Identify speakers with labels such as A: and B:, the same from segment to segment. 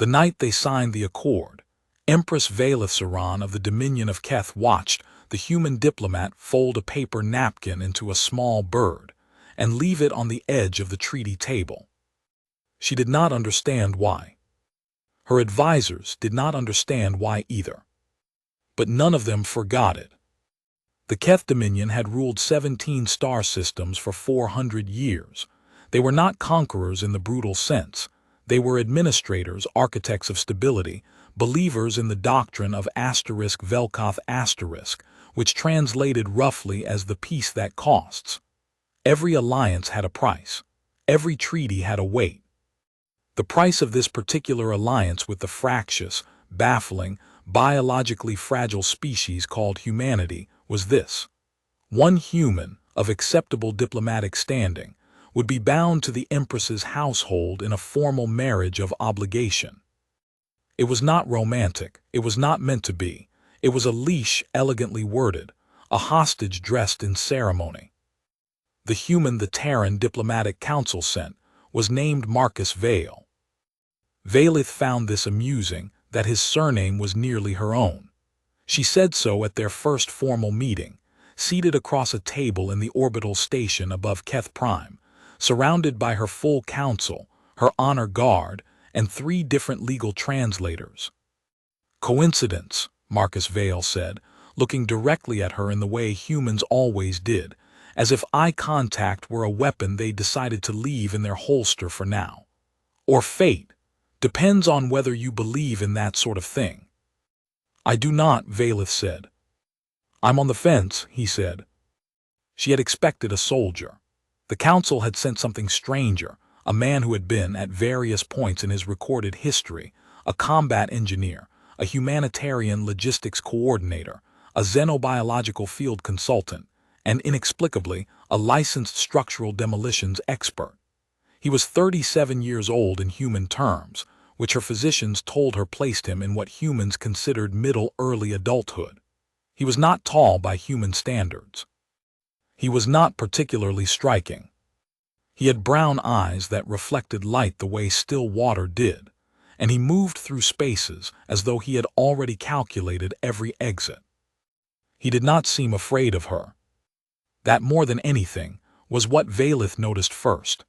A: The night they signed the accord, Empress Valith of the Dominion of Keth watched the human diplomat fold a paper napkin into a small bird and leave it on the edge of the treaty table. She did not understand why. Her advisors did not understand why either. But none of them forgot it. The Keth Dominion had ruled 17 star systems for 400 years. They were not conquerors in the brutal sense. They were administrators, architects of stability, believers in the doctrine of *Velkoth*, which translated roughly as the peace that costs. Every alliance had a price. Every treaty had a weight. The price of this particular alliance with the fractious, baffling, biologically fragile species called humanity was this: one human of acceptable diplomatic standing would be bound to the Empress's household in a formal marriage of obligation. It was not romantic, it was not meant to be. It was a leash elegantly worded, a hostage dressed in ceremony. The human the Terran Diplomatic Council sent was named Marcus Vale. Valith found this amusing, that his surname was nearly her own. She said so at their first formal meeting, seated across a table in the orbital station above Keth Prime, surrounded by her full council, her honor guard, and 3 different legal translators. Coincidence, Marcus Vale said, looking directly at her in the way humans always did, as if eye contact were a weapon they decided to leave in their holster for now. Or fate. Depends on whether you believe in that sort of thing. I do not, Valith said. I'm on the fence, he said. She had expected a soldier. The council had sent something stranger, a man who had been, at various points in his recorded history, a combat engineer, a humanitarian logistics coordinator, a xenobiological field consultant, and inexplicably, a licensed structural demolitions expert. He was 37 years old in human terms, which her physicians told her placed him in what humans considered middle-early adulthood. He was not tall by human standards. He was not particularly striking. He had brown eyes that reflected light the way still water did, and he moved through spaces as though he had already calculated every exit. He did not seem afraid of her. That, more than anything, was what Valith noticed first.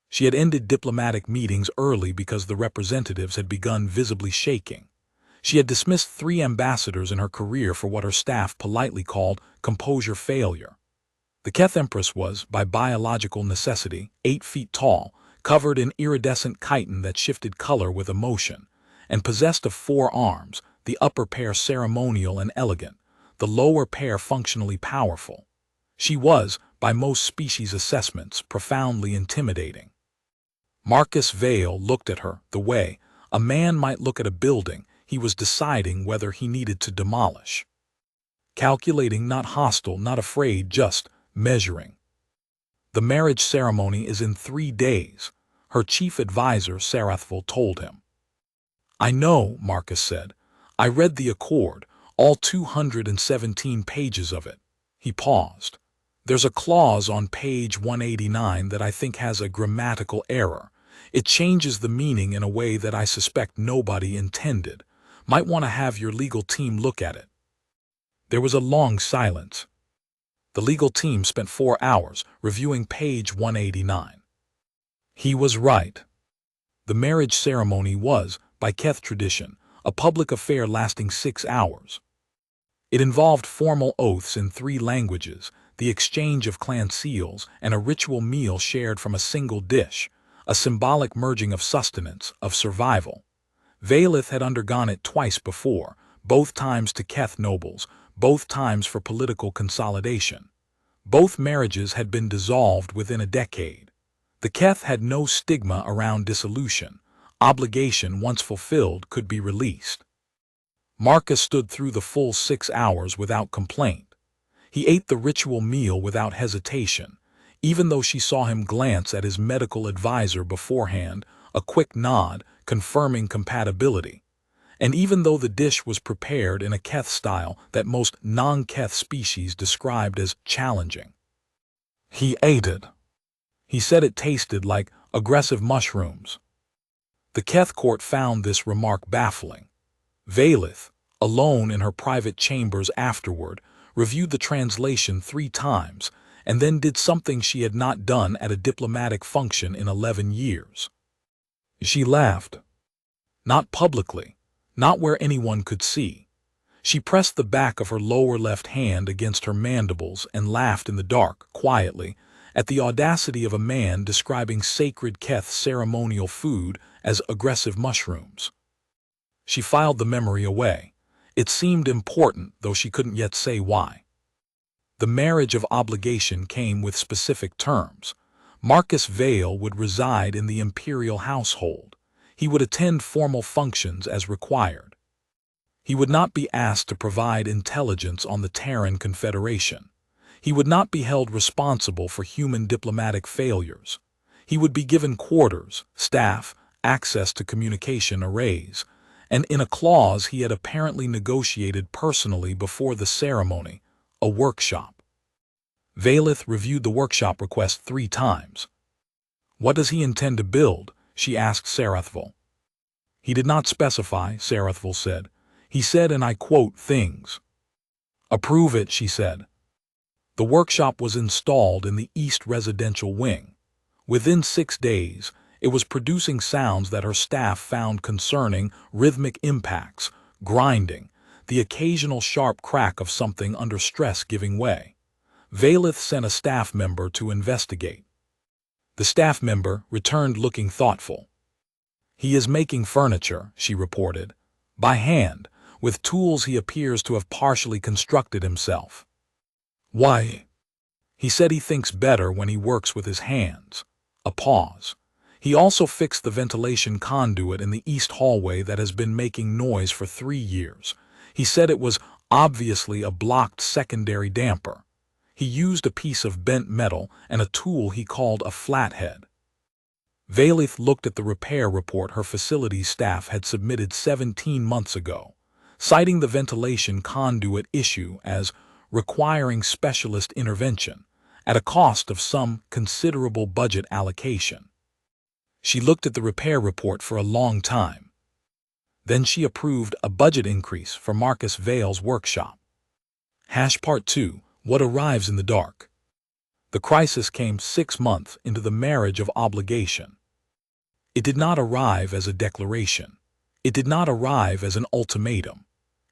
A: She had ended diplomatic meetings early because the representatives had begun visibly shaking. She had dismissed 3 ambassadors in her career for what her staff politely called composure failure. The Keth Empress was, by biological necessity, 8 feet tall, covered in iridescent chitin that shifted color with emotion, and possessed of 4 arms, the upper pair ceremonial and elegant, the lower pair functionally powerful. She was, by most species assessments, profoundly intimidating. Marcus Vale looked at her the way a man might look at a building he was deciding whether he needed to demolish. Calculating, not hostile, not afraid, just measuring. The marriage ceremony is in 3 days, her chief advisor Sarathville told him. I know, Marcus said. I read the accord, all 217 pages of it. He paused. There's a clause on page 189 that I think has a grammatical error. It changes the meaning in a way that I suspect nobody intended. Might want to have your legal team look at it. There was a long silence. The legal team spent 4 hours reviewing page 189. He was right. The marriage ceremony was, by Keth tradition, a public affair lasting 6 hours. It involved formal oaths in 3 languages, the exchange of clan seals, and a ritual meal shared from a single dish, a symbolic merging of sustenance, of survival. Valith had undergone it twice before, both times to Keth nobles, both times for political consolidation. Both marriages had been dissolved within a decade. The Keth had no stigma around dissolution. Obligation, once fulfilled, could be released. Marcus stood through the full 6 hours without complaint. He ate the ritual meal without hesitation, even though she saw him glance at his medical advisor beforehand, a quick nod confirming compatibility, and even though the dish was prepared in a Keth style that most non-Keth species described as challenging. He ate it. He said it tasted like aggressive mushrooms. The Keth court found this remark baffling. Valith, alone in her private chambers afterward, reviewed the translation 3 times and then did something she had not done at a diplomatic function in 11 years. She laughed. Not publicly, not where anyone could see. She pressed the back of her lower left hand against her mandibles and laughed in the dark, quietly, at the audacity of a man describing sacred Keth ceremonial food as aggressive mushrooms. She filed the memory away. It seemed important, though she couldn't yet say why. The marriage of obligation came with specific terms. Marcus Vale would reside in the imperial household. He would attend formal functions as required. He would not be asked to provide intelligence on the Terran Confederation. He would not be held responsible for human diplomatic failures. He would be given quarters, staff, access to communication arrays, and in a clause he had apparently negotiated personally before the ceremony, a workshop. Valith reviewed the workshop request 3 times. What does he intend to build? She asked Sarathval. He did not specify, Sarathval said. He said, and I quote, things. Approve it, she said. The workshop was installed in the East Residential Wing. Within 6 days, it was producing sounds that her staff found concerning: rhythmic impacts, grinding, the occasional sharp crack of something under stress giving way. Valith sent a staff member to investigate. The staff member returned looking thoughtful. He is making furniture, she reported, by hand, with tools he appears to have partially constructed himself. Why? He said he thinks better when he works with his hands. A pause. He also fixed the ventilation conduit in the east hallway that has been making noise for 3 years. He said it was obviously a blocked secondary damper. He used a piece of bent metal and a tool he called a flathead. Valith looked at the repair report her facilities staff had submitted 17 months ago, citing the ventilation conduit issue as requiring specialist intervention at a cost of some considerable budget allocation. She looked at the repair report for a long time. Then she approved a budget increase for Marcus Vale's workshop. Part 2. What arrives in the dark. The crisis came 6 months into the marriage of obligation. It did not arrive as a declaration. It did not arrive as an ultimatum.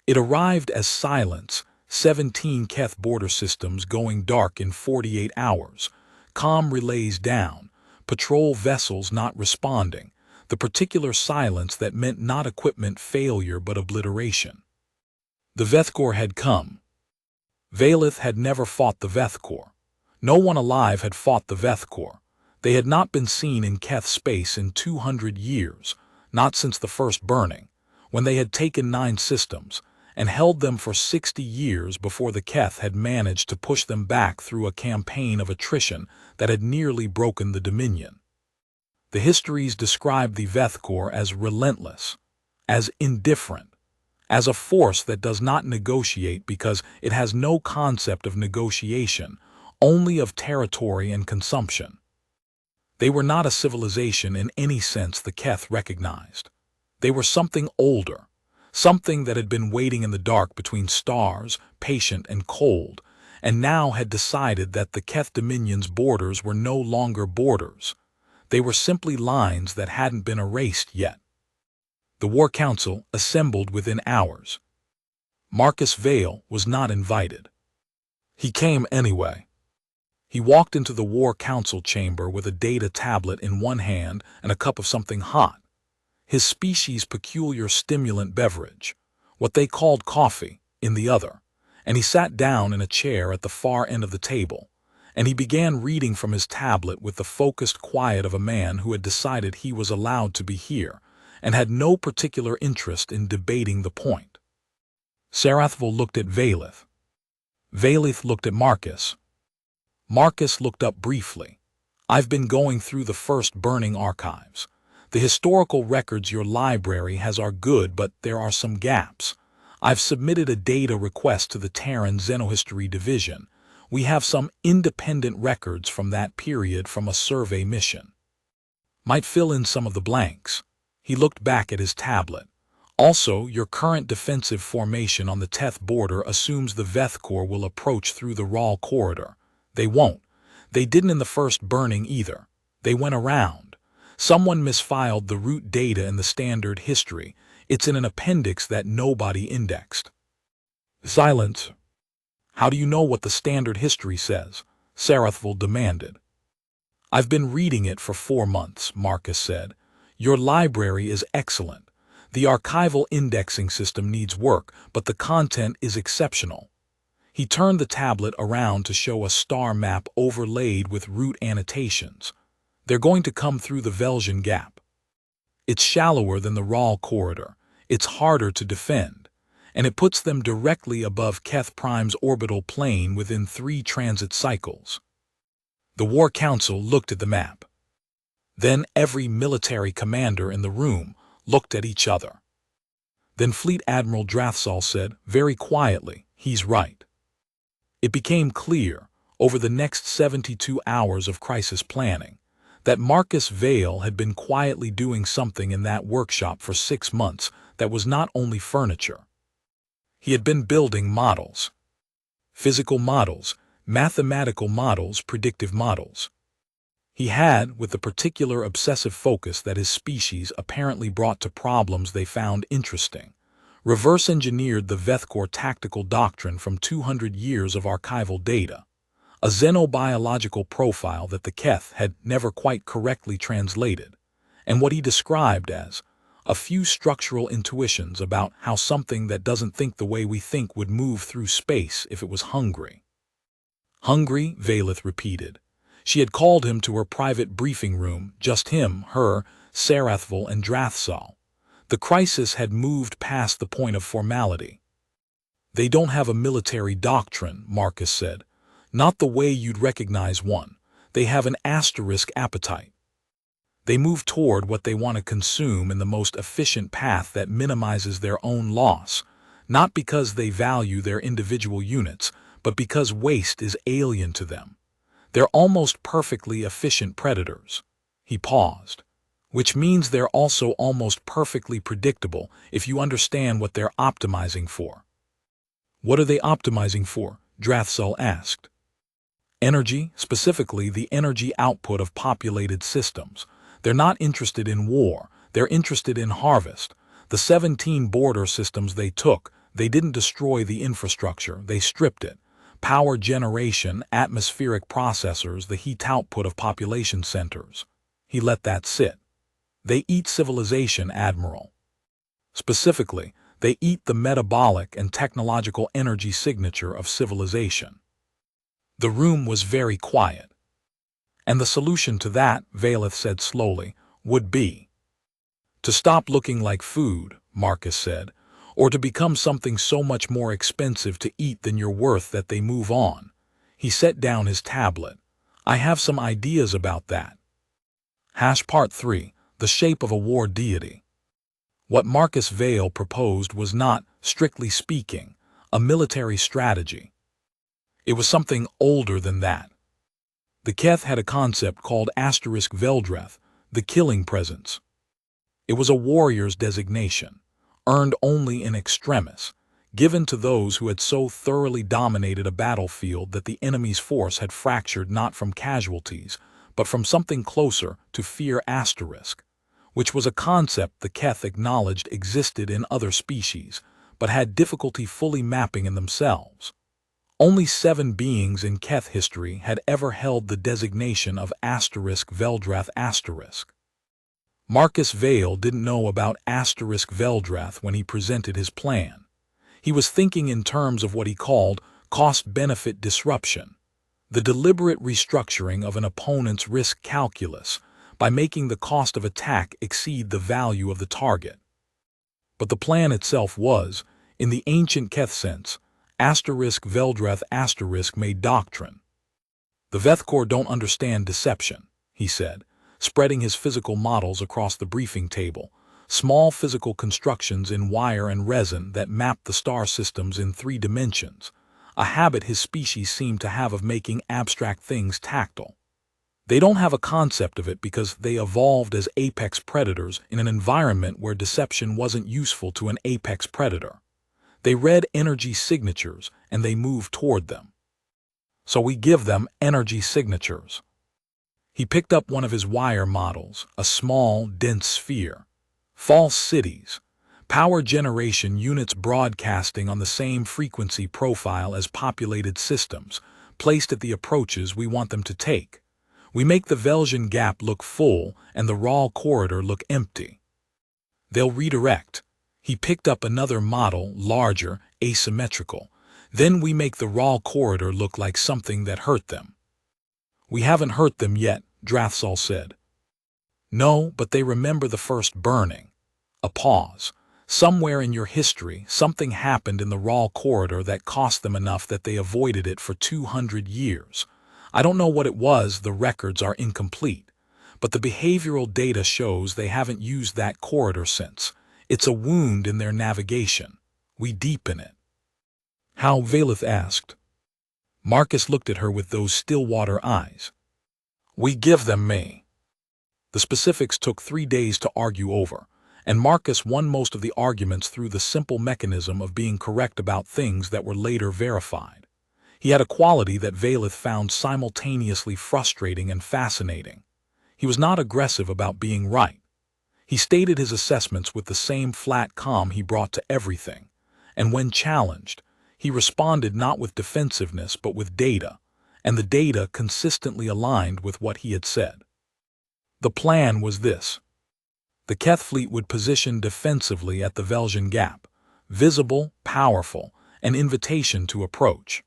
A: It arrived as silence, 17 Keth border systems going dark in 48 hours, comm relays down, patrol vessels not responding, the particular silence that meant not equipment failure but obliteration. The Vethkor had come. Valith had never fought the Vethkor. No one alive had fought the Vethkor. They had not been seen in Keth space in 200 years, not since the first burning, when they had taken 9 systems, and held them for 60 years before the Keth had managed to push them back through a campaign of attrition that had nearly broken the Dominion. The histories describe the Vethkor as relentless, as indifferent, as a force that does not negotiate because it has no concept of negotiation, only of territory and consumption. They were not a civilization in any sense the Keth recognized. They were something older, something that had been waiting in the dark between stars, patient and cold, and now had decided that the Keth Dominion's borders were no longer borders. They were simply lines that hadn't been erased yet. The War Council assembled within hours. Marcus Vale was not invited. He came anyway. He walked into the War Council chamber with a data tablet in one hand and a cup of something hot, his species' peculiar stimulant beverage, what they called coffee, in the other, and he sat down in a chair at the far end of the table, and he began reading from his tablet with the focused quiet of a man who had decided he was allowed to be here and had no particular interest in debating the point. Sarathval looked at Valith. Valith looked at Marcus. Marcus looked up briefly. I've been going through the first burning archives. The historical records your library has are good, but there are some gaps. I've submitted a data request to the Terran Xenohistory Division. We have some independent records from that period from a survey mission. Might fill in some of the blanks. He looked back at his tablet. Also, your current defensive formation on the Teth border assumes the Veth Corps will approach through the Raw corridor. They won't. They didn't in the first burning either. They went around. Someone misfiled the root data in the standard history. It's in an appendix that nobody indexed. Silence. How do you know what the standard history says? Sarathville demanded. I've been reading it for 4 months, Marcus said. Your library is excellent. The archival indexing system needs work, but the content is exceptional. He turned the tablet around to show a star map overlaid with route annotations. They're going to come through the Velsian Gap. It's shallower than the Raw corridor. It's harder to defend. And it puts them directly above Keth Prime's orbital plane within 3 transit cycles. The War Council looked at the map. Then every military commander in the room looked at each other. Then Fleet Admiral Drathsal said, very quietly, he's right. It became clear, over the next 72 hours of crisis planning, that Marcus Vale had been quietly doing something in that workshop for 6 months that was not only furniture. He had been building models. Physical models, mathematical models, predictive models. He had, with the particular obsessive focus that his species apparently brought to problems they found interesting, reverse-engineered the Veth Corps tactical doctrine from 200 years of archival data, a xenobiological profile that the Keth had never quite correctly translated, and what he described as a few structural intuitions about how something that doesn't think the way we think would move through space if it was hungry. Hungry, Valeth repeated. She had called him to her private briefing room, just him, her, Sarathville, and Drathsal. The crisis had moved past the point of formality. They don't have a military doctrine, Marcus said. Not the way you'd recognize one. They have an asterisk appetite. They move toward what they want to consume in the most efficient path that minimizes their own loss, not because they value their individual units, but because waste is alien to them. They're almost perfectly efficient predators. He paused. Which means they're also almost perfectly predictable if you understand what they're optimizing for. What are they optimizing for? Drathsal asked. Energy, specifically the energy output of populated systems. They're not interested in war. They're interested in harvest. The 17 border systems they took, they didn't destroy the infrastructure. They stripped it. Power generation, atmospheric processors, the heat output of population centers. He let that sit. They eat civilization, Admiral. Specifically, they eat the metabolic and technological energy signature of civilization. The room was very quiet. And the solution to that, Valeth said slowly, would be to stop looking like food, Marcus said, or to become something so much more expensive to eat than you're worth that they move on. He set down his tablet. I have some ideas about that. Part 3. The shape of a war deity. What Marcus Vale proposed was not, strictly speaking, a military strategy. It was something older than that. The Keth had a concept called Asterisk Veldreth, the killing presence. It was a warrior's designation, earned only in extremis, given to those who had so thoroughly dominated a battlefield that the enemy's force had fractured not from casualties, but from something closer to fear asterisk, which was a concept the Keth acknowledged existed in other species, but had difficulty fully mapping in themselves. Only 7 beings in Keth history had ever held the designation of Asterisk Veldrath Asterisk. Marcus Vale didn't know about Asterisk Veldrath when he presented his plan. He was thinking in terms of what he called cost-benefit disruption, the deliberate restructuring of an opponent's risk calculus by making the cost of attack exceed the value of the target. But the plan itself was, in the ancient Keth sense, Asterisk Veldrath Asterisk made doctrine. The Veth Corps don't understand deception, he said, spreading his physical models across the briefing table, small physical constructions in wire and resin that map the star systems in 3 dimensions, a habit his species seemed to have of making abstract things tactile. They don't have a concept of it because they evolved as apex predators in an environment where deception wasn't useful to an apex predator. They read energy signatures and they moved toward them. So we give them energy signatures. He picked up one of his wire models, a small, dense sphere. False cities. Power generation units broadcasting on the same frequency profile as populated systems, placed at the approaches we want them to take. We make the Velsian gap look full and the raw corridor look empty. They'll redirect. He picked up another model, larger, asymmetrical. Then we make the raw corridor look like something that hurt them. We haven't hurt them yet, Drathsal said. No, but they remember the first burning. A pause. Somewhere in your history, something happened in the raw corridor that cost them enough that they avoided it for 200 years. I don't know what it was, the records are incomplete. But the behavioral data shows they haven't used that corridor since. It's a wound in their navigation. We deepen it. How? Valeth asked. Marcus looked at her with those Stillwater eyes. We give them me. The specifics took 3 days to argue over, and Marcus won most of the arguments through the simple mechanism of being correct about things that were later verified. He had a quality that Valeth found simultaneously frustrating and fascinating. He was not aggressive about being right. He stated his assessments with the same flat calm he brought to everything, and when challenged, he responded not with defensiveness but with data, and the data consistently aligned with what he had said. The plan was this. The Keth fleet would position defensively at the Velsian Gap, visible, powerful, an invitation to approach.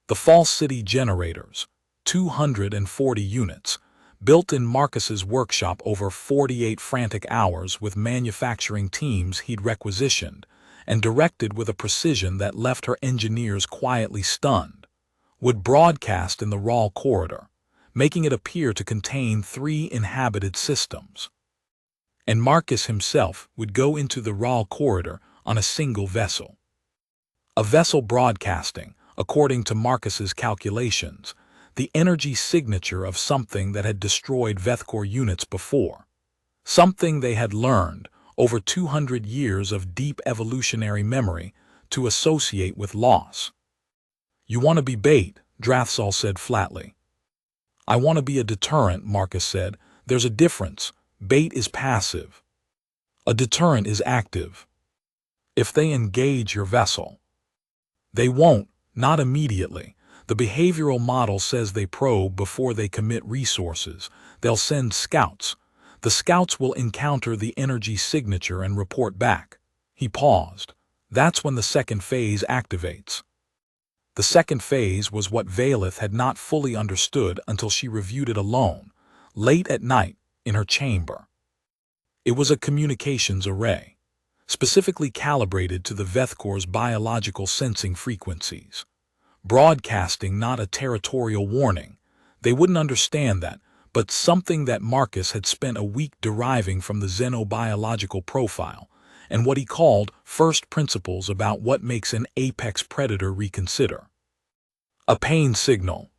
A: The false city generators, 240 units, built in Marcus's workshop over 48 frantic hours with manufacturing teams he'd requisitioned, and directed with a precision that left her engineers quietly stunned, would broadcast in the raw corridor, making it appear to contain 3 inhabited systems. And Marcus himself would go into the raw corridor on a single vessel. A vessel broadcasting, according to Marcus's calculations, the energy signature of something that had destroyed Vethkor units before. Something they had learned, over 200 years of deep evolutionary memory, to associate with loss. You want to be bait, Drathsal said flatly. I want to be a deterrent, Marcus said. There's a difference. Bait is passive. A deterrent is active. If they engage your vessel. They won't, not immediately. The behavioral model says they probe before they commit resources. They'll send scouts. The scouts will encounter the energy signature and report back. He paused. That's when the second phase activates. The second phase was what Valeth had not fully understood until she reviewed it alone, late at night, in her chamber. It was a communications array, specifically calibrated to the Vethkor's biological sensing frequencies. Broadcasting not a territorial warning. They wouldn't understand that, but something that Marcus had spent a week deriving from the xenobiological profile, and what he called first principles about what makes an apex predator reconsider. A pain signal.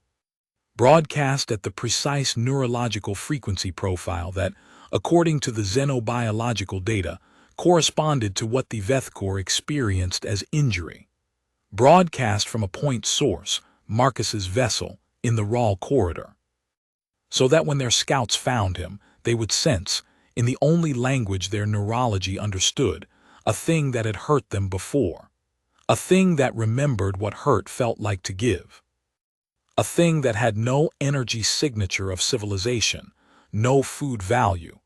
A: Broadcast at the precise neurological frequency profile that, according to the xenobiological data, corresponded to what the Vethkor experienced as injury. Broadcast from a point source, Marcus's vessel, in the raw corridor. So that when their scouts found him, they would sense, in the only language their neurology understood, a thing that had hurt them before. A thing that remembered what hurt felt like to give. A thing that had no energy signature of civilization, no food value,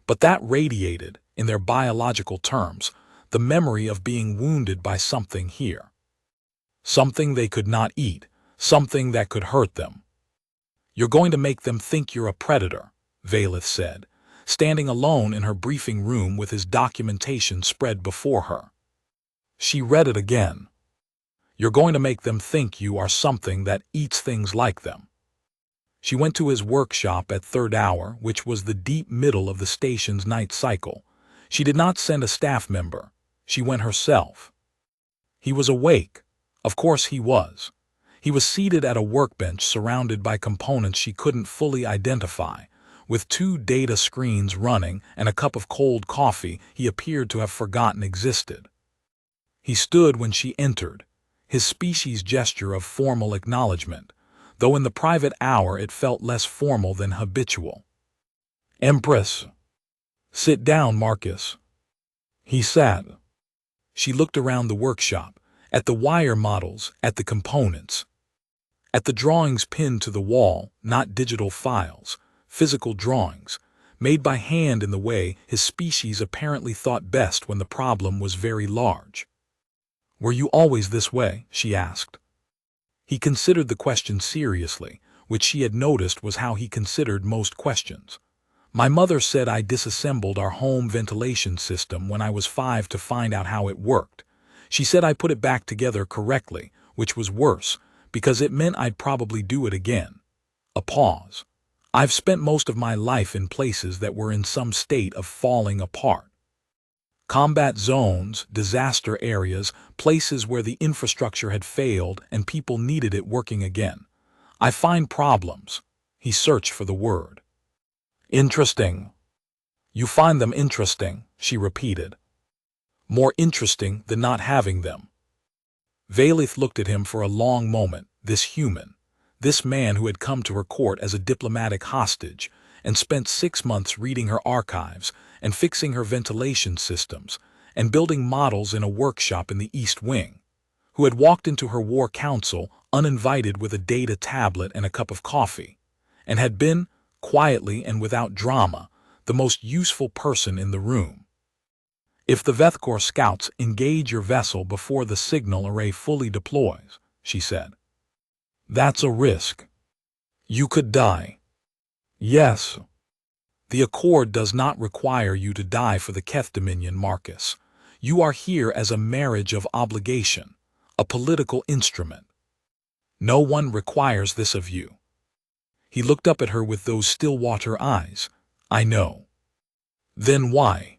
A: but that radiated, in their biological terms, the memory of being wounded by something here. Something they could not eat, something that could hurt them. You're going to make them think you're a predator, Valeth said, standing alone in her briefing room with his documentation spread before her. She read it again. You're going to make them think you are something that eats things like them. She went to his workshop at third hour, which was the deep middle of the station's night cycle. She did not send a staff member. She went herself. He was awake. Of course he was. He was seated at a workbench surrounded by components she couldn't fully identify. With 2 data screens running and a cup of cold coffee he appeared to have forgotten existed. He stood when she entered, his species gesture of formal acknowledgement, though in the private hour it felt less formal than habitual. "Empress." "Sit down, Marcus." He sat. She looked around the workshop, at the wire models, at the components, at the drawings pinned to the wall, not digital files, physical drawings, made by hand in the way his species apparently thought best when the problem was very large. "Were you always this way?" she asked. He considered the question seriously, which she had noticed was how he considered most questions. "My mother said I disassembled our home ventilation system when I was 5 to find out how it worked. She said I put it back together correctly, which was worse, because it meant I'd probably do it again." A pause. "I've spent most of my life in places that were in some state of falling apart. Combat zones, disaster areas, places where the infrastructure had failed and people needed it working again. I find problems." He searched for the word. "Interesting." "You find them interesting," she repeated. "More interesting than not having them." Valith looked at him for a long moment, this human, this man who had come to her court as a diplomatic hostage and spent 6 months reading her archives and fixing her ventilation systems and building models in a workshop in the East Wing, who had walked into her war council uninvited with a data tablet and a cup of coffee, and had been, quietly and without drama, the most useful person in the room. "If the Vethkor scouts engage your vessel before the signal array fully deploys," she said, "that's a risk. You could die." "Yes." "The Accord does not require you to die for the Keth Dominion, Marcus. You are here as a marriage of obligation, a political instrument. No one requires this of you." He looked up at her with those still-water eyes. "I know." "Then why?"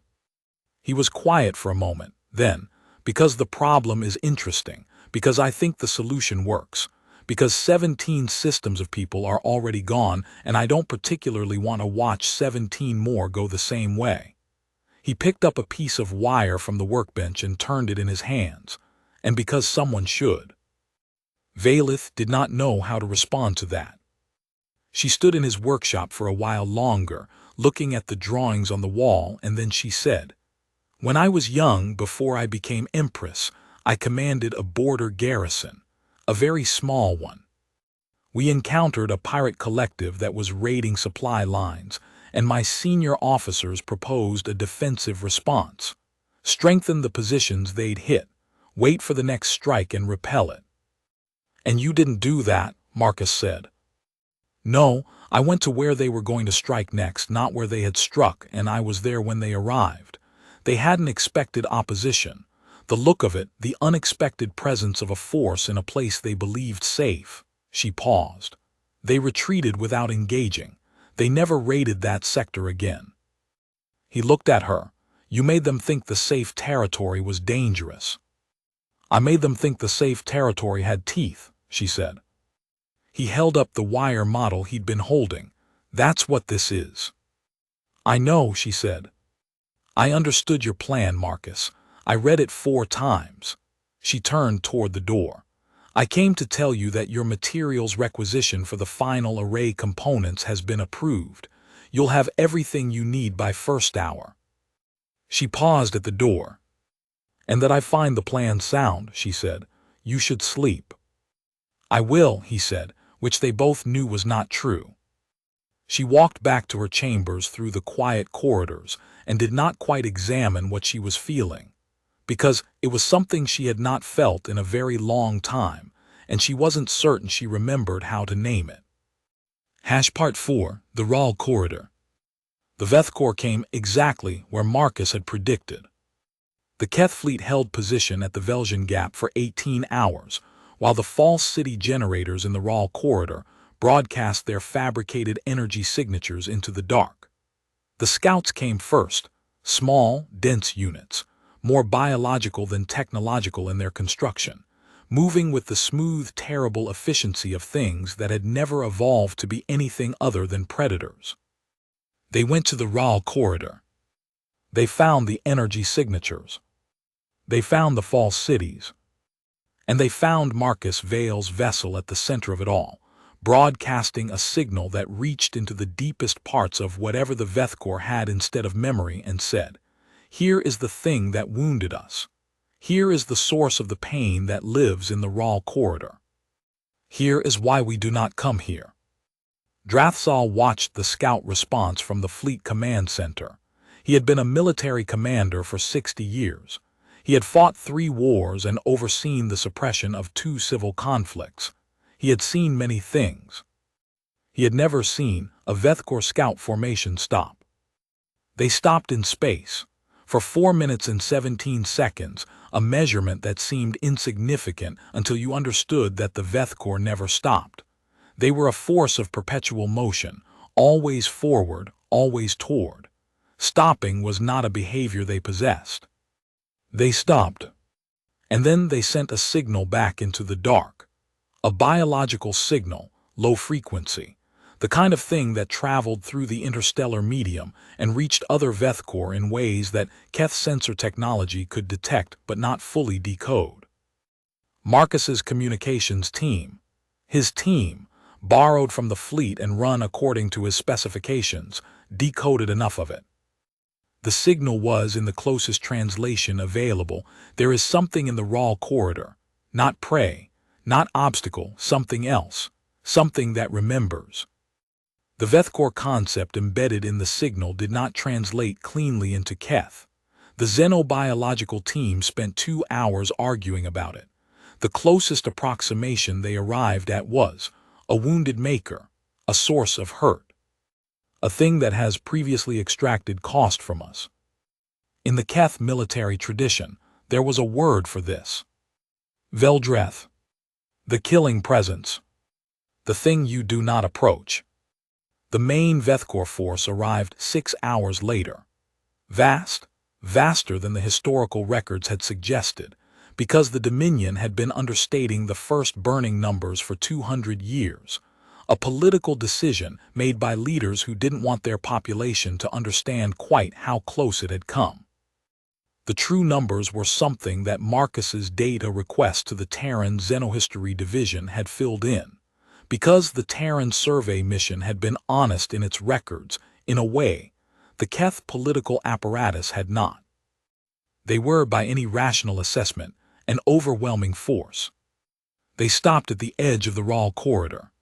A: He was quiet for a moment, then, "Because the problem is interesting, because I think the solution works, because 17 systems of people are already gone and I don't particularly want to watch 17 more go the same way." He picked up a piece of wire from the workbench and turned it in his hands, "And because someone should." Valith did not know how to respond to that. She stood in his workshop for a while longer, looking at the drawings on the wall, and then she said, "When I was young, before I became Empress, I commanded a border garrison, a very small one. We encountered a pirate collective that was raiding supply lines, and my senior officers proposed a defensive response. Strengthen the positions they'd hit, wait for the next strike and repel it." "And you didn't do that," Marcus said. "No, I went to where they were going to strike next, not where they had struck, and I was there when they arrived. They hadn't expected opposition. The look of it, the unexpected presence of a force in a place they believed safe." She paused. "They retreated without engaging. They never raided that sector again." He looked at her. "You made them think the safe territory was dangerous." "I made them think the safe territory had teeth," she said. He held up the wire model he'd been holding. "That's what this is." "I know," she said. "I understood your plan, Marcus. I read it 4 times. She turned toward the door. "I came to tell you that your materials requisition for the final array components has been approved. You'll have everything you need by first hour." She paused at the door. "And that I find the plan sound," she said. "You should sleep." "I will," he said, which they both knew was not true. She walked back to her chambers through the quiet corridors and did not quite examine what she was feeling, because it was something she had not felt in a very long time, and she wasn't certain she remembered how to name it. Part 4, the Raal Corridor. The Vethkor came exactly where Marcus had predicted. The Keth fleet held position at the Velsian Gap for 18 hours, while the false city generators in the Raal Corridor broadcast their fabricated energy signatures into the dark. The scouts came first, small, dense units, more biological than technological in their construction, moving with the smooth, terrible efficiency of things that had never evolved to be anything other than predators. They went to the raw corridor. They found the energy signatures. They found the false cities. And they found Marcus Vale's vessel at the center of it all, broadcasting a signal that reached into the deepest parts of whatever the Vethkor had instead of memory and said, "Here is the thing that wounded us. Here is the source of the pain that lives in the raw corridor. Here is why we do not come here." Drathsal watched the scout response from the Fleet Command Center. He had been a military commander for 60 years. He had fought 3 wars and overseen the suppression of 2 civil conflicts. He had seen many things. He had never seen a Vethkor scout formation stop. They stopped in space. For 4 minutes and 17 seconds, a measurement that seemed insignificant until you understood that the Vethkor never stopped. They were a force of perpetual motion, always forward, always toward. Stopping was not a behavior they possessed. They stopped. And then they sent a signal back into the dark. A biological signal, low frequency. The kind of thing that traveled through the interstellar medium and reached other Vethkor in ways that Keth's sensor technology could detect but not fully decode. Marcus's communications team, his team, borrowed from the fleet and run according to his specifications, decoded enough of it. The signal was in the closest translation available. There is something in the raw corridor, not prey, not obstacle, something else, something that remembers. The Vethkor concept embedded in the signal did not translate cleanly into Keth. The xenobiological team spent 2 hours arguing about it. The closest approximation they arrived at was a wounded maker, a source of hurt, a thing that has previously extracted cost from us. In the Keth military tradition, there was a word for this. Veldreth, the killing presence, the thing you do not approach. The main Vethkor force arrived 6 hours later. Vast, vaster than the historical records had suggested, because the Dominion had been understating the first burning numbers for 200 years, a political decision made by leaders who didn't want their population to understand quite how close it had come. The true numbers were something that Marcus's data request to the Terran Xenohistory Division had filled in. Because the Terran survey mission had been honest in its records, in a way, the Keth political apparatus had not. They were, by any rational assessment, an overwhelming force. They stopped at the edge of the raw corridor.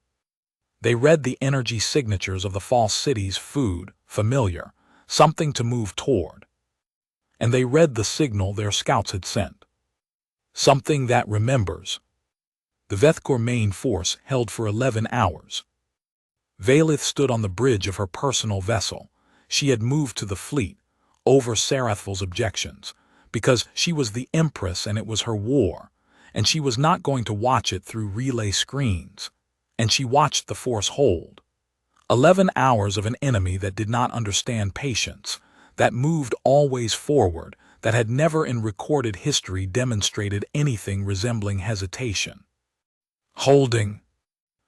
A: They read the energy signatures of the false cities, food, familiar, something to move toward. And they read the signal their scouts had sent. Something that remembers. The Vethkor main force held for 11 hours. Valith stood on the bridge of her personal vessel. She had moved to the fleet, over Sarathvil's objections, because she was the Empress and it was her war, and she was not going to watch it through relay screens. And she watched the force hold. 11 hours of an enemy that did not understand patience, that moved always forward, that had never in recorded history demonstrated anything resembling hesitation. Holding.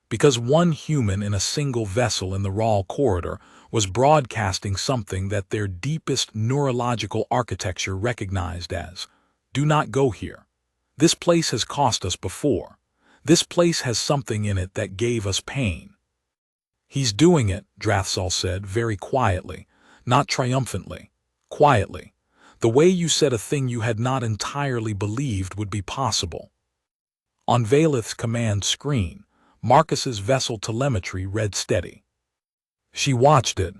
A: Because one human in a single vessel in the raw corridor was broadcasting something that their deepest neurological architecture recognized as, "Do not go here. This place has cost us before. This place has something in it that gave us pain." "He's doing it," Drathsal said very quietly, not triumphantly, quietly, the way you said a thing you had not entirely believed would be possible. On Valith's command screen, Marcus's vessel telemetry read steady. She watched it.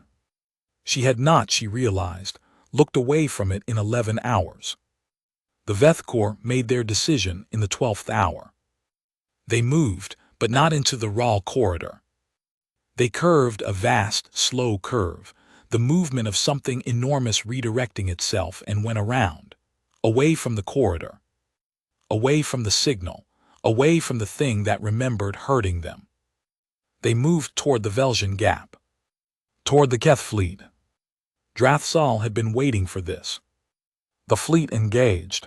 A: She had not, she realized, looked away from it in 11 hours. The Vethkor made their decision in the 12th hour. They moved, but not into the raw corridor. They curved a vast, slow curve, the movement of something enormous redirecting itself, and went around, away from the corridor, away from the signal, away from the thing that remembered hurting them. They moved toward the Velsian Gap, toward the Keth fleet. Drathsal had been waiting for this. The fleet engaged.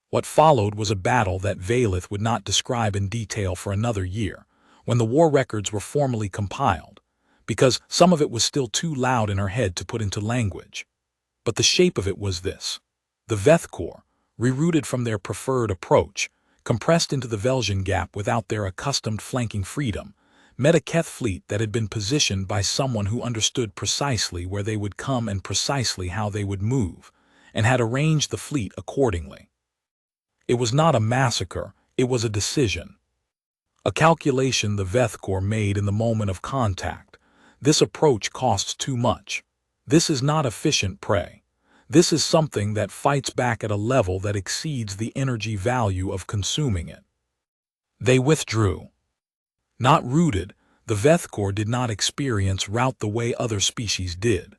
A: What followed was a battle that Valith would not describe in detail for another year, when the war records were formally compiled, because some of it was still too loud in her head to put into language. But the shape of it was this. The Veth Corps, rerouted from their preferred approach, compressed into the Velsian Gap without their accustomed flanking freedom, met a Keth fleet that had been positioned by someone who understood precisely where they would come and precisely how they would move, and had arranged the fleet accordingly. It was not a massacre, it was a decision. A calculation the Veth Corps made in the moment of contact. This approach costs too much. This is not efficient prey. This is something that fights back at a level that exceeds the energy value of consuming it. They withdrew. Not rooted, the Veth Corps did not experience rout the way other species did.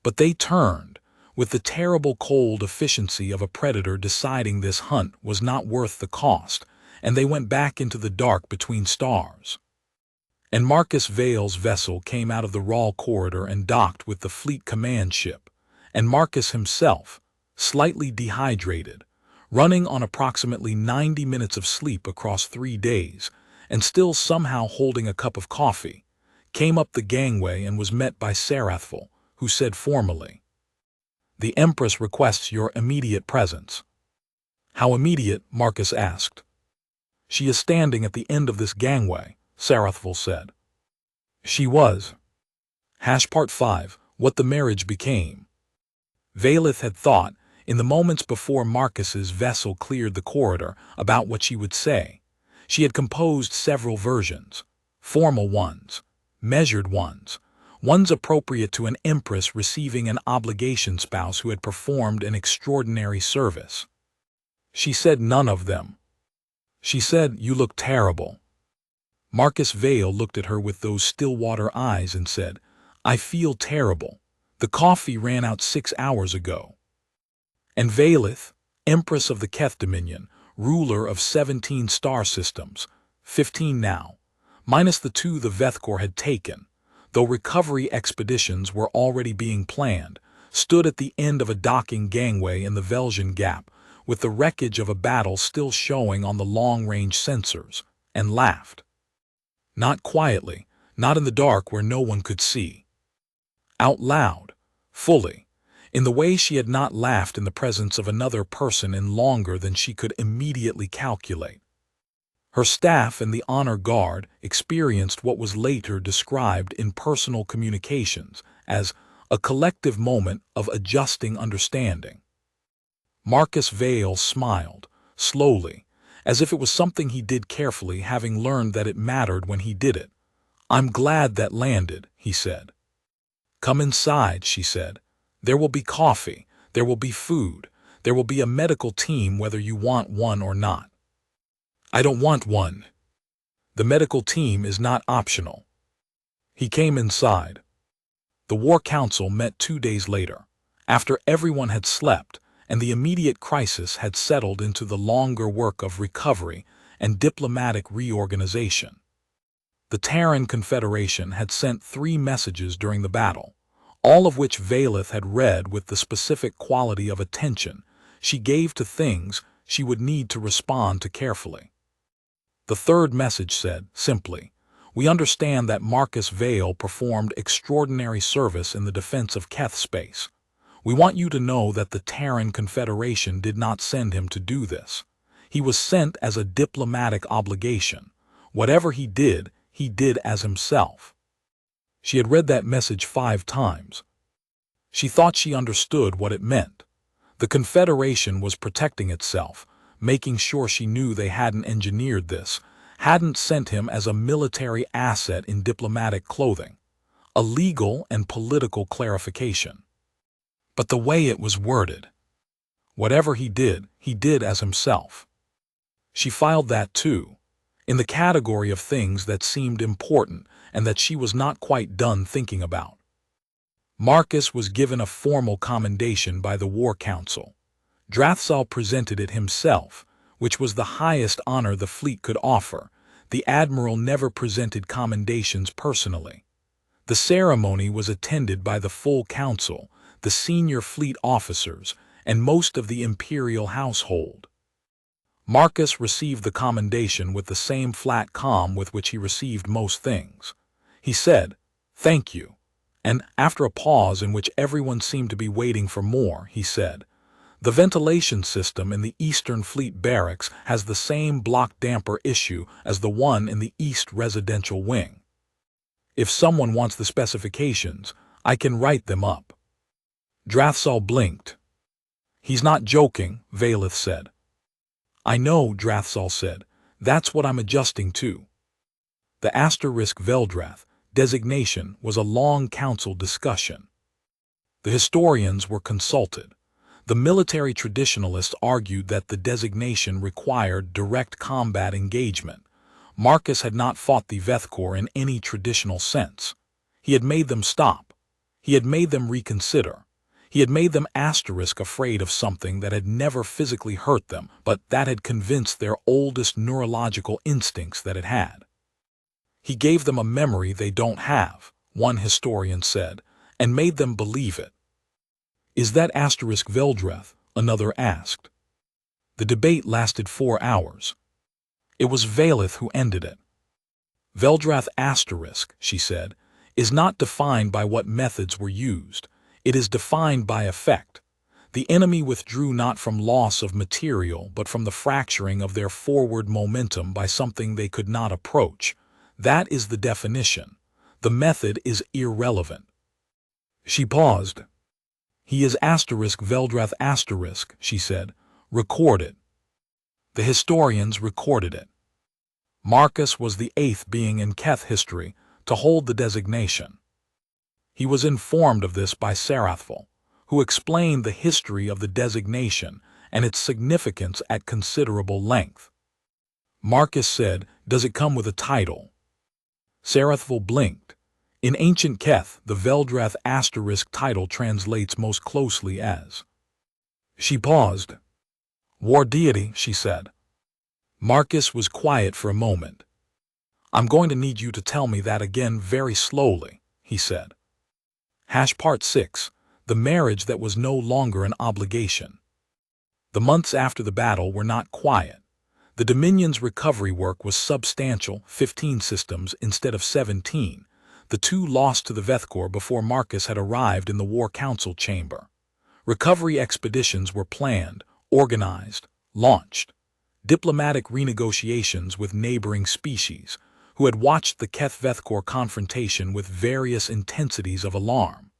A: But they turned, with the terrible cold efficiency of a predator deciding this hunt was not worth the cost, and they went back into the dark between stars. And Marcus Vale's vessel came out of the Rawl corridor and docked with the fleet command ship, and Marcus himself, slightly dehydrated, running on approximately 90 minutes of sleep across 3 days, and still somehow holding a cup of coffee, came up the gangway and was met by Sarathful, who said formally, "The Empress requests your immediate presence." "How immediate?" Marcus asked. "She is standing at the end of this gangway," Sarathful said. She was. Part 5. What the marriage became. Valith had thought, in the moments before Marcus's vessel cleared the corridor, about what she would say. She had composed several versions, formal ones, measured ones appropriate to an empress receiving an obligation spouse who had performed an extraordinary service. She said none of them. She said, "You look terrible." Marcus Vale looked at her with those still-water eyes and said, "I feel terrible. The coffee ran out 6 hours ago." And Valith, Empress of the Keth Dominion, ruler of 17 star systems, 15 now, minus the 2 the Veth Corps had taken, though recovery expeditions were already being planned, stood at the end of a docking gangway in the Velsian Gap, with the wreckage of a battle still showing on the long-range sensors, and laughed. Not quietly, not in the dark where no one could see. Out loud, fully, in the way she had not laughed in the presence of another person in longer than she could immediately calculate. Her staff and the honor guard experienced what was later described in personal communications as a collective moment of adjusting understanding. Marcus Vale smiled, slowly, as if it was something he did carefully, having learned that it mattered when he did it. "I'm glad that landed," he said. "Come inside," she said. "There will be coffee, there will be food, there will be a medical team whether you want one or not." "I don't want one." "The medical team is not optional." He came inside. The War Council met 2 days later, after everyone had slept and the immediate crisis had settled into the longer work of recovery and diplomatic reorganization. The Terran Confederation had sent 3 messages during the battle, all of which Valith had read with the specific quality of attention she gave to things she would need to respond to carefully. The 3rd message said, simply, "We understand that Marcus Vale performed extraordinary service in the defense of Keth space. We want you to know that the Terran Confederation did not send him to do this. He was sent as a diplomatic obligation. Whatever he did as himself." She had read that message 5 times. She thought she understood what it meant. The Confederation was protecting itself, making sure she knew they hadn't engineered this, hadn't sent him as a military asset in diplomatic clothing. A legal and political clarification. But the way it was worded. Whatever he did as himself. She filed that too, in the category of things that seemed important and that she was not quite done thinking about. Marcus was given a formal commendation by the War Council. Drathsal presented it himself, which was the highest honor the fleet could offer. The admiral never presented commendations personally. The ceremony was attended by the full council, the senior fleet officers, and most of the imperial household. Marcus received the commendation with the same flat calm with which he received most things. He said, "Thank you." And after a pause in which everyone seemed to be waiting for more, he said, "The ventilation system in the Eastern Fleet Barracks has the same block damper issue as the one in the East Residential Wing. If someone wants the specifications, I can write them up." Drathsal blinked. "He's not joking," Valith said. "I know," Drathsal said. "That's what I'm adjusting to." The asterisk Veldrath designation was a long council discussion. The historians were consulted. The military traditionalists argued that the designation required direct combat engagement. Marcus had not fought the Vethkor in any traditional sense. He had made them stop. He had made them reconsider. He had made them afraid of something that had never physically hurt them, but that had convinced their oldest neurological instincts that it had. He gave them a memory they don't have, one historian said, and made them believe it. "Is that asterisk Veldrath?" another asked. The debate lasted 4 hours. It was Valith who ended it. "Veldrath asterisk," she said, "is not defined by what methods were used. It is defined by effect. The enemy withdrew not from loss of material, but from the fracturing of their forward momentum by something they could not approach. That is the definition. The method is irrelevant." She paused. "He is asterisk Veldrath asterisk," she said. "Record it." The historians recorded it. Marcus was the 8th being in Keth history to hold the designation. He was informed of this by Sarathval, who explained the history of the designation and its significance at considerable length. Marcus said, "Does it come with a title?" Sarathval blinked. In ancient Keth, the Veldrath asterisk title translates most closely as. She paused. "War deity," she said. Marcus was quiet for a moment. "I'm going to need you to tell me that again very slowly," he said. Part 6. The marriage that was no longer an obligation. The months after the battle were not quiet. The Dominion's recovery work was substantial, 15 systems instead of 17, the 2 lost to the Vethkor before Marcus had arrived in the War Council chamber. Recovery expeditions were planned, organized, launched. Diplomatic renegotiations with neighboring species, who had watched the Keth-Vethkor confrontation with various intensities of alarm.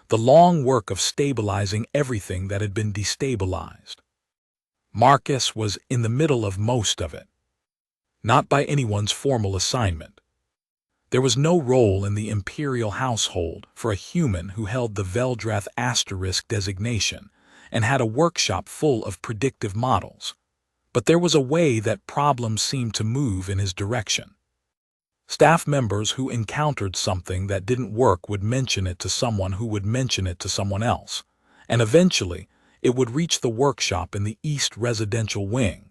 A: The long work of stabilizing everything that had been destabilized. Marcus was in the middle of most of it. Not by anyone's formal assignment. There was no role in the imperial household for a human who held the Veldrath asterisk designation and had a workshop full of predictive models. But there was a way that problems seemed to move in his direction. Staff members who encountered something that didn't work would mention it to someone who would mention it to someone else, and eventually it would reach the workshop in the East Residential Wing,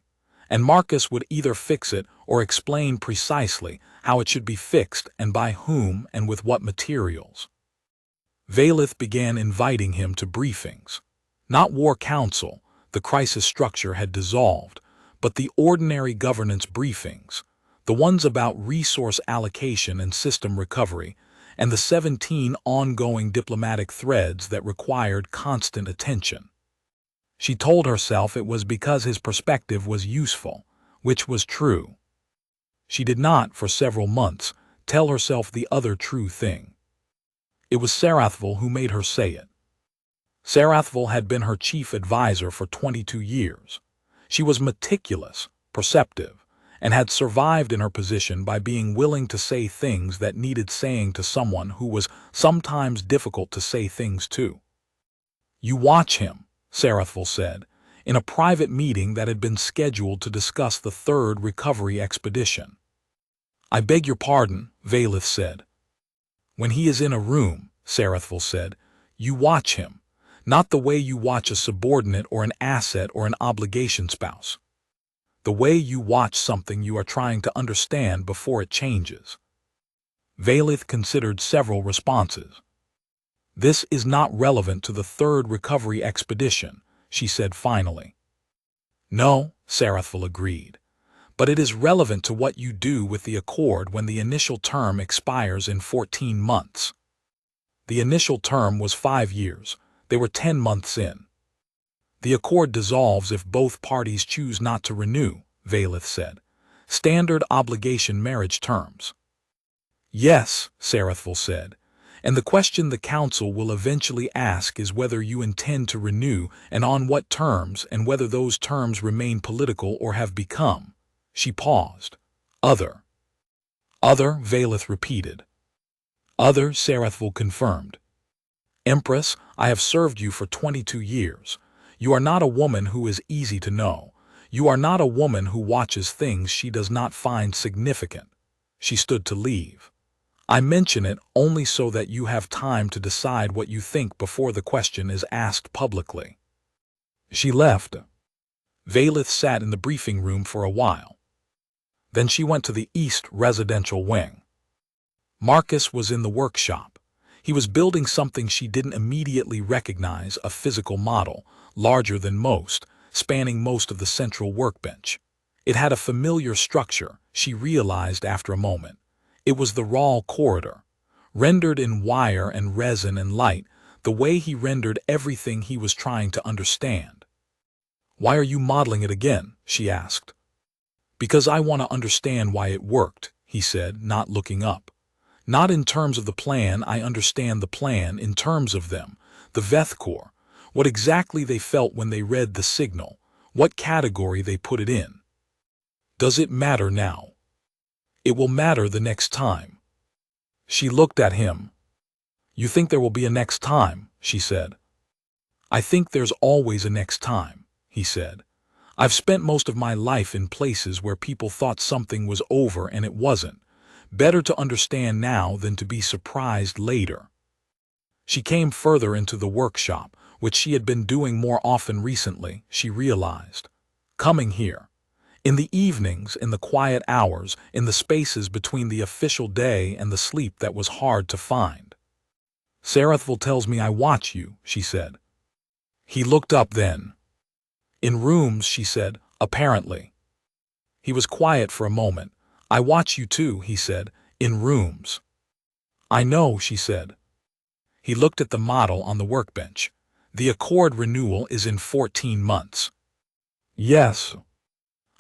A: and Marcus would either fix it or explain precisely how it should be fixed and by whom and with what materials. Valith began inviting him to briefings. Not War Council, the crisis structure had dissolved, but the ordinary governance briefings, the ones about resource allocation and system recovery, and the 17 ongoing diplomatic threads that required constant attention. She told herself it was because his perspective was useful, which was true. She did not, for several months, tell herself the other true thing. It was Sarathval who made her say it. Sarathval had been her chief advisor for 22 years. She was meticulous, perceptive, and had survived in her position by being willing to say things that needed saying to someone who was sometimes difficult to say things to. "You watch him," Sarathval said, in a private meeting that had been scheduled to discuss the 3rd recovery expedition. "I beg your pardon," Valith said. "When he is in a room," Sarathval said, "you watch him, not the way you watch a subordinate or an asset or an obligation spouse. The way you watch something you are trying to understand before it changes." Valith considered several responses. "This is not relevant to the 3rd recovery expedition," she said finally. "No," Sarathville agreed. But it is relevant to what you do with the accord when the initial term expires in 14 months. The initial term was 5 years. They were 10 months in. The accord dissolves if both parties choose not to renew, Valith said. Standard obligation marriage terms. Yes, Sarathville said. And the question the council will eventually ask is whether you intend to renew and on what terms and whether those terms remain political or have become. She paused. Other. Other, Valith repeated. Other, Sarathville confirmed. Empress, I have served you for 22 years. You are not a woman who is easy to know. You are not a woman who watches things she does not find significant. She stood to leave. I mention it only so that you have time to decide what you think before the question is asked publicly. She left. Valith sat in the briefing room for a while. Then she went to the East residential wing. Marcus was in the workshop. He was building something she didn't immediately recognize, a physical model, larger than most, spanning most of the central workbench. It had a familiar structure, she realized after a moment. It was the raw corridor. Rendered in wire and resin and light, the way he rendered everything he was trying to understand. Why are you modeling it again? She asked. Because I want to understand why it worked, he said, not looking up. Not in terms of the plan, I understand the plan in terms of them, the Vethkor, what exactly they felt when they read the signal, what category they put it in. Does it matter now? It will matter the next time. She looked at him. You think there will be a next time, she said. I think there's always a next time, he said. I've spent most of my life in places where people thought something was over and it wasn't. Better to understand now than to be surprised later. She came further into the workshop, which she had been doing more often recently, she realized. Coming here. In the evenings, in the quiet hours, in the spaces between the official day and the sleep that was hard to find. Sarathville tells me I watch you, she said. He looked up then. In rooms, she said, apparently. He was quiet for a moment. I watch you too, he said, in rooms. I know, she said. He looked at the model on the workbench. The accord renewal is in 14 months. Yes.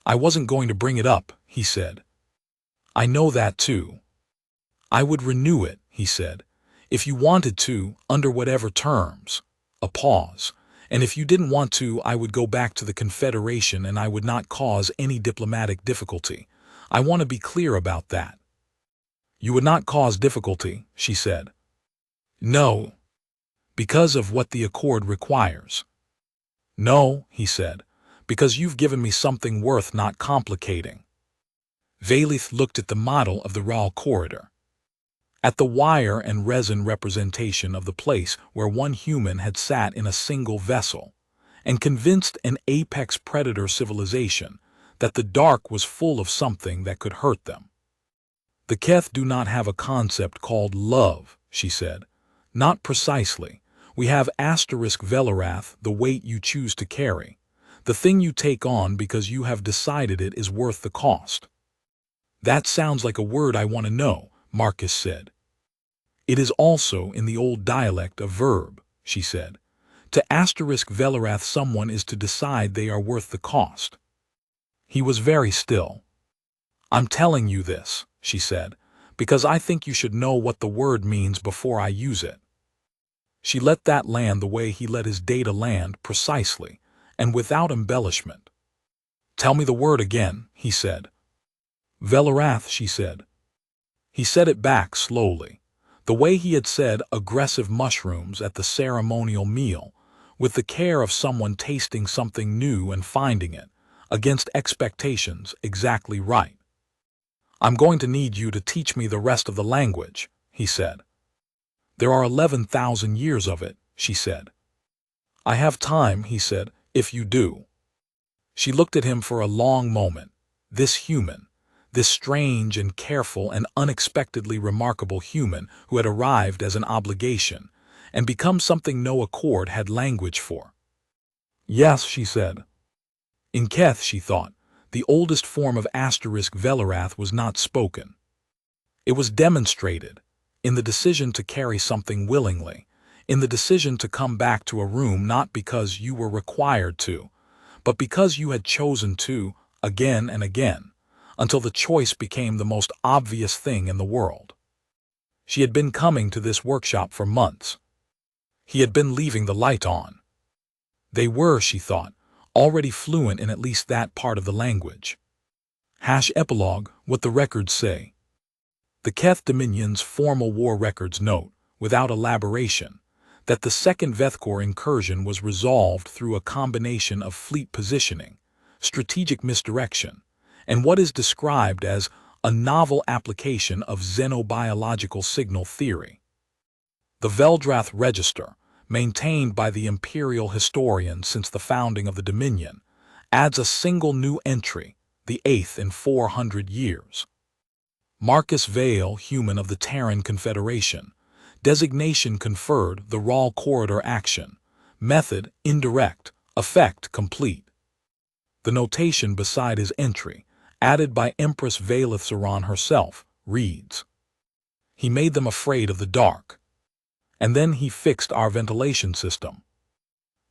A: I wasn't going to bring it up, he said. I know that too. I would renew it, he said. If you wanted to, under whatever terms. A pause. And if you didn't want to, I would go back to the Confederation and I would not cause any diplomatic difficulty. I want to be clear about that. You would not cause difficulty, she said. No. Because of what the accord requires. No, he said. Because you've given me something worth not complicating. Valith looked at the model of the raw corridor. At the wire and resin representation of the place where one human had sat in a single vessel, and convinced an apex predator civilization that the dark was full of something that could hurt them. The Keth do not have a concept called love, she said. Not precisely. We have *Velarath, the weight you choose to carry. The thing you take on because you have decided it is worth the cost. That sounds like a word I want to know, Marcus said. It is also in the old dialect a verb, she said. To *Velarath someone is to decide they are worth the cost. He was very still. I'm telling you this, she said, because I think you should know what the word means before I use it. She let that land the way he let his data land, precisely, and without embellishment. Tell me the word again, he said. Velarath, she said. He said it back slowly, the way he had said aggressive mushrooms at the ceremonial meal, with the care of someone tasting something new and finding it, against expectations, exactly right. I'm going to need you to teach me the rest of the language, he said. There are 11,000 years of it, she said. I have time, he said, if you do. She looked at him for a long moment. This human, this strange and careful and unexpectedly remarkable human who had arrived as an obligation and become something no accord had language for. Yes, she said. In Keth, she thought, the oldest form of asterisk Velarath was not spoken. It was demonstrated, in the decision to carry something willingly, in the decision to come back to a room not because you were required to, but because you had chosen to, again and again, until the choice became the most obvious thing in the world. She had been coming to this workshop for months. He had been leaving the light on. They were, she thought, already fluent in at least that part of the language. Epilogue, what the records say. The Keth Dominion's formal war records note, without elaboration, that the Second Vethkor incursion was resolved through a combination of fleet positioning, strategic misdirection, and what is described as a novel application of xenobiological signal theory. The Veldrath Register, maintained by the imperial historian since the founding of the Dominion, adds a single new entry, the 8th in 400 years. Marcus Vale, human of the Terran Confederation. Designation conferred, the Raw Corridor action. Method, indirect. Effect, complete. The notation beside his entry, added by Empress Valeth herself, reads, "He made them afraid of the dark. And then he fixed our ventilation system."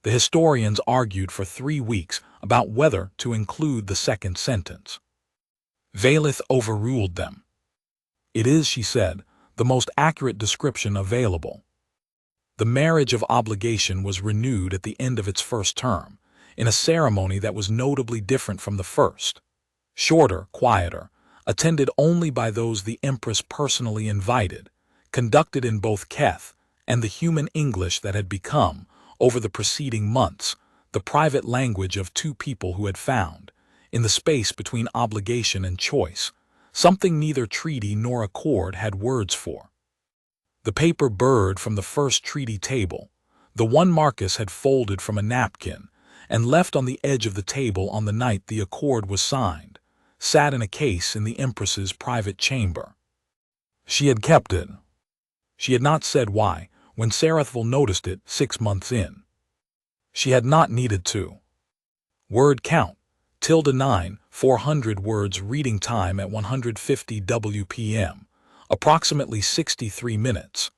A: The historians argued for 3 weeks about whether to include the second sentence. Valeth overruled them. It is, she said, the most accurate description available. The marriage of obligation was renewed at the end of its first term, in a ceremony that was notably different from the first. Shorter, quieter, attended only by those the Empress personally invited, conducted in both Keth and the human English that had become, over the preceding months, the private language of two people who had found, in the space between obligation and choice, something neither treaty nor accord had words for. The paper bird from the first treaty table, the one Marcus had folded from a napkin and left on the edge of the table on the night the accord was signed, sat in a case in the Empress's private chamber. She had kept it. She had not said why, when Sarathville noticed it 6 months in. She had not needed to. Word count, ~9, 400 words reading time at 150 WPM, approximately 63 minutes.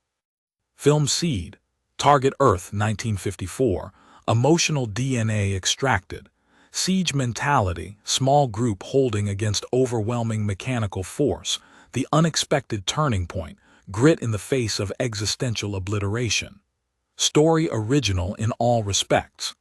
A: Film seed, target Earth 1954, emotional DNA extracted, siege mentality, small group holding against overwhelming mechanical force, the unexpected turning point, grit in the face of existential obliteration. Story original in all respects.